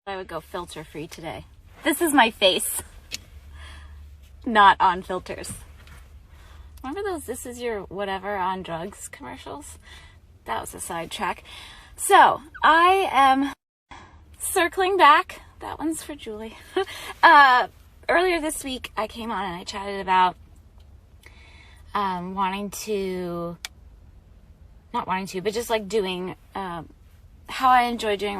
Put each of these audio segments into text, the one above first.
I would go filter free today. This is my face, not on filters. Remember those "this is your whatever on drugs" commercials? That was a sidetrack. So I am circling back. That one's for Julie. Earlier this week, I came on and I chatted about but just like doing how I enjoy doing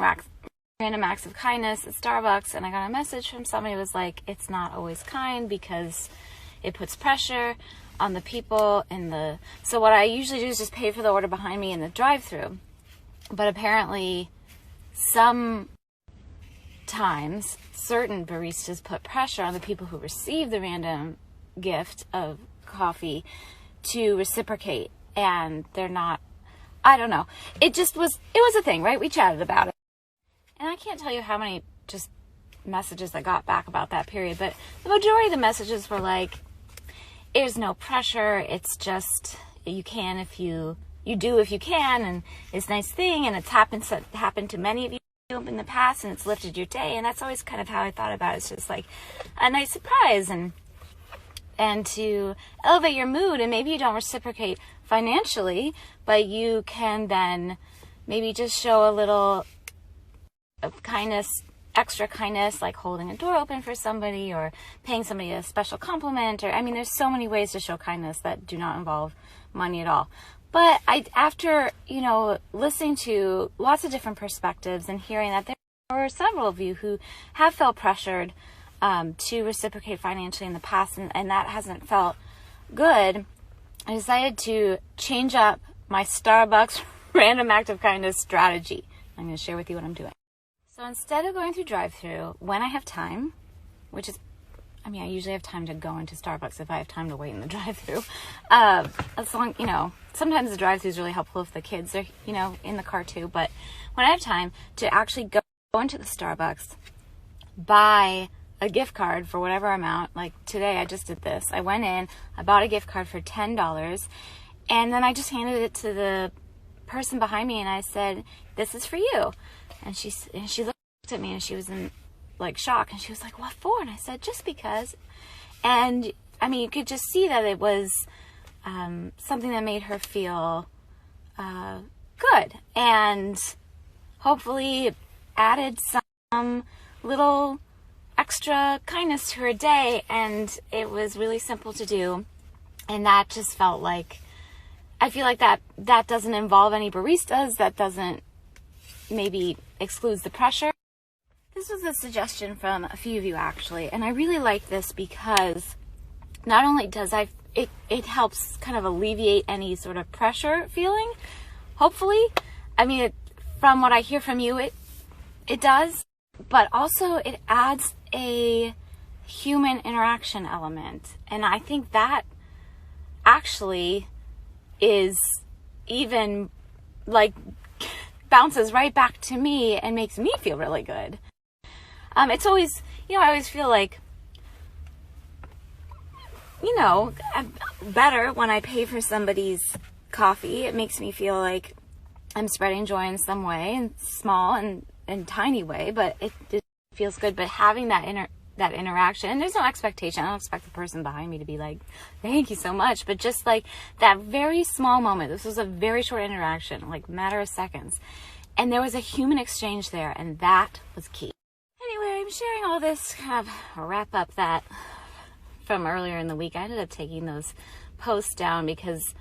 random acts of kindness at Starbucks. And I got a message from somebody who was like, it's not always kind because it puts pressure on the people so what I usually do is just pay for the order behind me in the drive-thru. But apparently sometimes certain baristas put pressure on the people who receive the random gift of coffee to reciprocate, and they're not, I don't know. It was a thing, right? We chatted about it. And I can't tell you how many just messages I got back about that period, but the majority of the messages were like, there's no pressure. It's just, you can if you do if you can, and it's a nice thing, and it's happened to many of you in the past, and it's lifted your day. And that's always kind of how I thought about it. It's just like a nice surprise and to elevate your mood. And maybe you don't reciprocate financially, but you can then maybe just show a little of kindness, extra kindness, like holding a door open for somebody or paying somebody a special compliment. Or, I mean, there's so many ways to show kindness that do not involve money at all. But after, listening to lots of different perspectives and hearing that there are several of you who have felt pressured to reciprocate financially in the past, and that hasn't felt good, I decided to change up my Starbucks random act of kindness strategy. I'm going to share with you what I'm doing. So instead of going through drive-thru, when I have time, which is, I usually have time to go into Starbucks if I have time to wait in the drive-thru. As long, sometimes the drive-thru is really helpful if the kids are, in the car too. But when I have time to actually go into the Starbucks, buy a gift card for whatever amount. Like today, I just did this. I went in, I bought a gift card for $10, and then I just handed it to the person behind me, and I said, "This is for you." And she looked at me, and she was in shock, and she was like, "What for?" And I said, "Just because." And you could just see that it was something that made her feel good, and hopefully added some little extra kindness to her day. And it was really simple to do, and that just felt like, I feel like that doesn't involve any baristas, that doesn't maybe excludes the pressure. This was a suggestion from a few of you actually, and I really like this because not only does it helps kind of alleviate any sort of pressure feeling, hopefully. From what I hear from you, it does, but also it adds a human interaction element, and I think that actually is even bounces right back to me and makes me feel really good. It's always, I always feel like, better when I pay for somebody's coffee. It makes me feel like I'm spreading joy in some way, and small and tiny way, but it feels good. But having that interaction, and there's no expectation. I don't expect the person behind me to be like, "Thank you so much," but just that very small moment. This was a very short interaction, matter of seconds. And there was a human exchange there, and that was key. Anyway, I'm sharing all this kind of wrap up that from earlier in the week. I ended up taking those posts down because,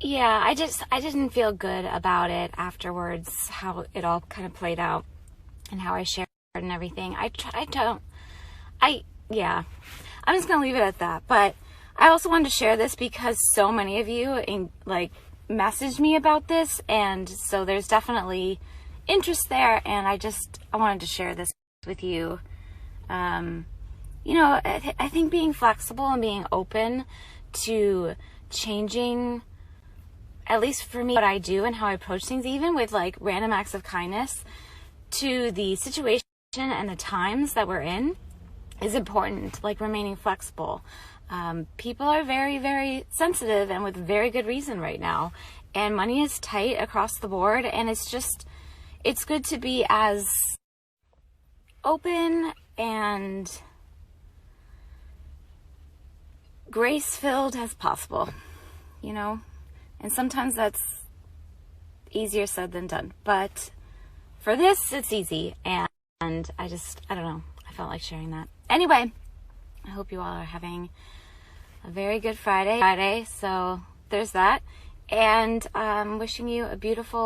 I didn't feel good about it afterwards, how it all kind of played out and how I shared and everything. I'm just going to leave it at that. But I also wanted to share this because so many of you messaged me about this, and so there's definitely interest there, and I wanted to share this with you. I think being flexible and being open to changing, at least for me, what I do and how I approach things, even with random acts of kindness to the situation and the times that we're in, is important. Remaining flexible. People are very, very sensitive, and with very good reason right now. And money is tight across the board, and it's good to be as open and grace-filled as possible, you know? And sometimes that's easier said than done. But for this, it's easy. And I don't know. I felt like sharing that. Anyway, I hope you all are having a very good Friday. So there's that. And wishing you a beautiful